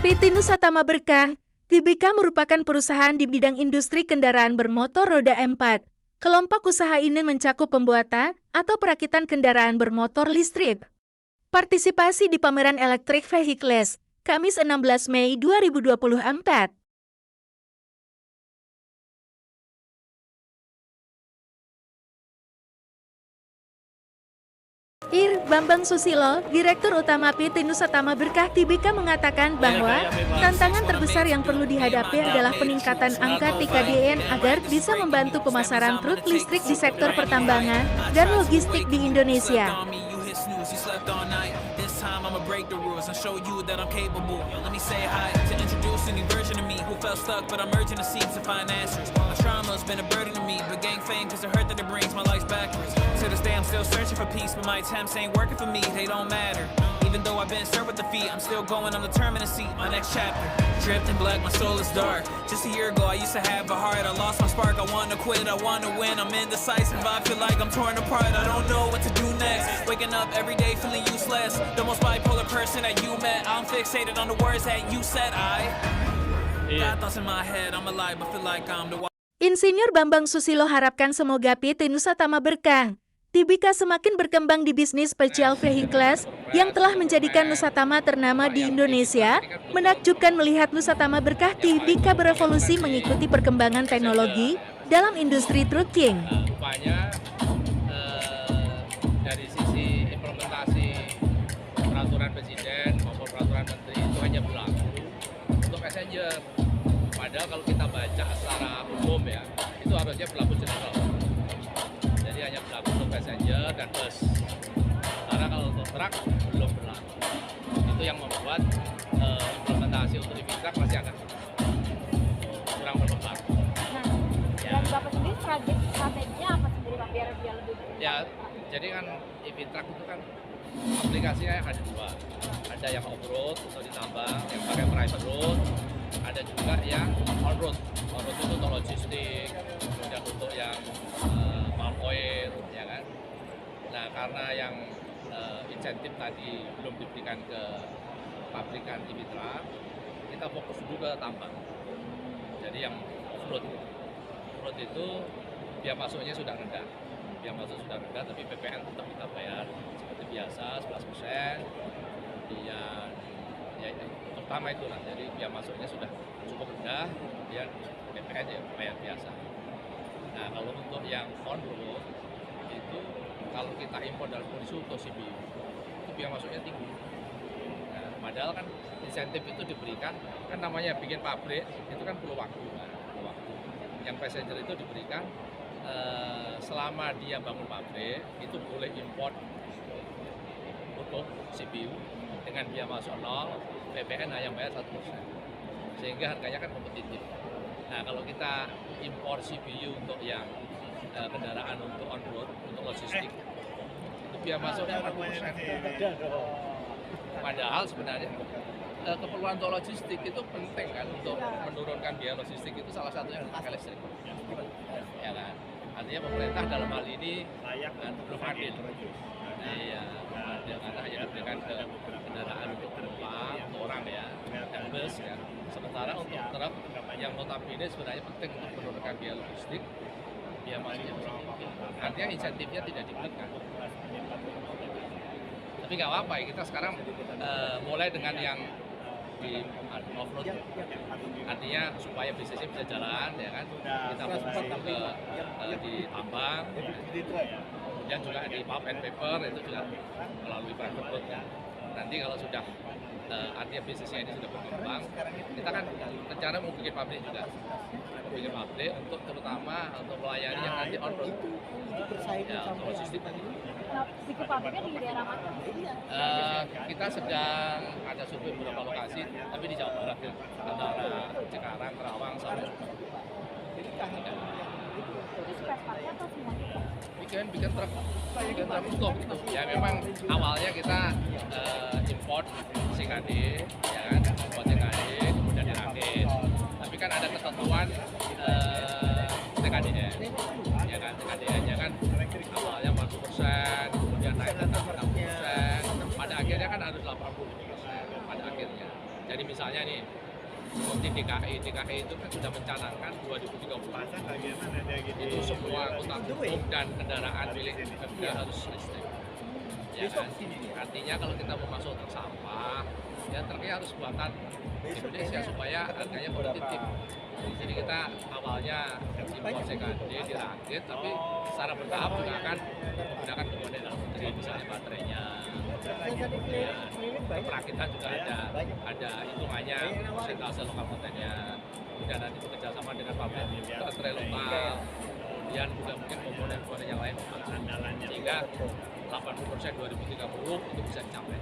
PT Nusa Tama Berkah, Tbk merupakan perusahaan di bidang industri kendaraan bermotor roda 4. Kelompok usaha ini mencakup pembuatan atau perakitan kendaraan bermotor listrik. Partisipasi di pameran Electric Vehicles, Kamis 16 Mei 2024. Bambang Susilo, Direktur Utama PT Nusa Tama Berkah Tbk mengatakan bahwa tantangan terbesar yang perlu dihadapi adalah peningkatan angka TKDN agar bisa membantu pemasaran truk listrik di sektor pertambangan dan logistik di Indonesia. To this day I'm still searching for peace, but my attempts ain't working for me, they don't matter. Even though I've been served with defeat, I'm still going, I'm determined to see my next chapter. Dripped in black, my soul is dark. Just a year ago I used to have a heart, I lost my spark, I wanna quit, I wanna win. I'm indecisive, I feel like I'm torn apart, I don't know what to do next. Waking up every day feeling useless, the most bipolar person that you met. I'm fixated on the words that you said. I got thoughts in my head, I'm alive, but feel like I'm the Insinyur Bambang Susilo harapkan semoga PT Nusa Tama Berkah Tbk semakin berkembang di bisnis special vehicles yang telah menjadikan Nusa Tama ternama di Indonesia. Menakjubkan melihat Nusa Tama Berkah Tbk berevolusi mengikuti perkembangan teknologi dalam industri trucking. Rupanya dari sisi implementasi peraturan presiden maupun peraturan menteri itu hanya berlaku untuk passenger. Padahal kalau kita baca secara umum ya, itu harusnya berlaku general. Jadi hanya berlaku untuk passenger dan bus. Karena kalau untuk truk belum berlaku. Itu yang membuat implementasi untuk EV truck masih agak kurang berkembang. Dan Bapak sendiri strateginya apa sendiri Pak biar lebih ya, jadi kan EV truck itu kan aplikasinya ada dua. Ada yang off-road untuk ditambang, yang pakai private road. Ada juga yang on-road. On-road itu untuk logistik, kemudian untuk yang palm oil, ya kan. Nah, karena yang insentif tadi belum diberikan ke pabrikan EV truck, kita fokus dulu ke tambang. Jadi yang off-road. Off-road itu biaya masuknya sudah rendah. Biaya masuk sudah rendah, tapi PPN tetap kita bayar seperti biasa 11%. Kemudian ya terutama itulah, jadi biaya masuknya sudah cukup rendah, kemudian PPN ya bayar biasa. Nah, kalau untuk yang on-road itu kalau kita impor dalam kondisi utuh CBU itu biaya masuknya tinggi. Nah, padahal kan insentif itu diberikan, kan namanya bikin pabrik itu kan perlu waktu, kan? Perlu waktu. Yang passenger itu diberikan selama dia bangun pabrik itu boleh import utuh CBU dengan biaya masuk 0, PPN hanya bayar 1%, sehingga harganya kan kompetitif. Nah, kalau kita impor CBU untuk yang kendaraan untuk on-road, untuk logistik, itu biaya masuknya 40%. Padahal sebenarnya keperluan untuk logistik itu penting kan, untuk menurunkan biaya logistik itu salah satunya pakai listrik. Ya kan? Artinya pemerintah dalam hal ini belum adil. Iya, karena hanya diberikan ke kendaraan untuk penumpang, untuk orang ya, dan bus kan. Sementara untuk truk yang notabene sebenarnya penting untuk menurunkan biaya logistik, biaya masuknya tinggi. Artinya insentifnya tidak diberikan. Tapi nggak apa-apa, kita sekarang mulai dengan yang di off-road, artinya supaya bisnisnya bisa jalan, ya kan. Kita fokus ke di tambang, kemudian juga di pulp and paper itu juga melalui private road kan. Nanti kalau sudah artinya bisnisnya ini sudah berkembang, kita kan rencana mau bikin pabrik juga, bikin pabrik untuk terutama untuk melayani yang nanti on road, ya untuk logistik tadi. bikin pabriknya di daerah mana? Kita sedang ada survei beberapa lokasi, tapi di Jawa Barat ya, antara Cikarang, Kerawang, sampai Itu spare partnya atau semuanya? bikin truk utuh gitu. Ya memang awalnya kita import CKD, ya kan, import CKD kemudian dirakit. Tapi kan ada ketentuan TKDN, ya kan, TKDN-nya kan awalnya 40%, kemudian naik ke 60%, pada akhirnya kan harus 80% pada akhirnya. Jadi misalnya nih, seperti DKI itu kan sudah mencanangkan 2030 itu semua angkutan umum dan kendaraan milik Pemda harus listrik. Ya kan? Artinya kalau kita mau masuk truk sampah, ya truknya harus buatan Indonesia supaya harganya kompetitif. Jadi kita awalnya impor CKD dirakit, tapi secara bertahap juga akan menggunakan komponen dalam negeri, misalnya baterainya. Ya, perakitan juga ada hitungannya, persentase lokal kontennya. Kemudian nanti bekerjasama dengan pabrik baterai lokal. Kemudian juga mungkin komponen-komponen yang lain sehingga 80% 2030 itu bisa dicapai.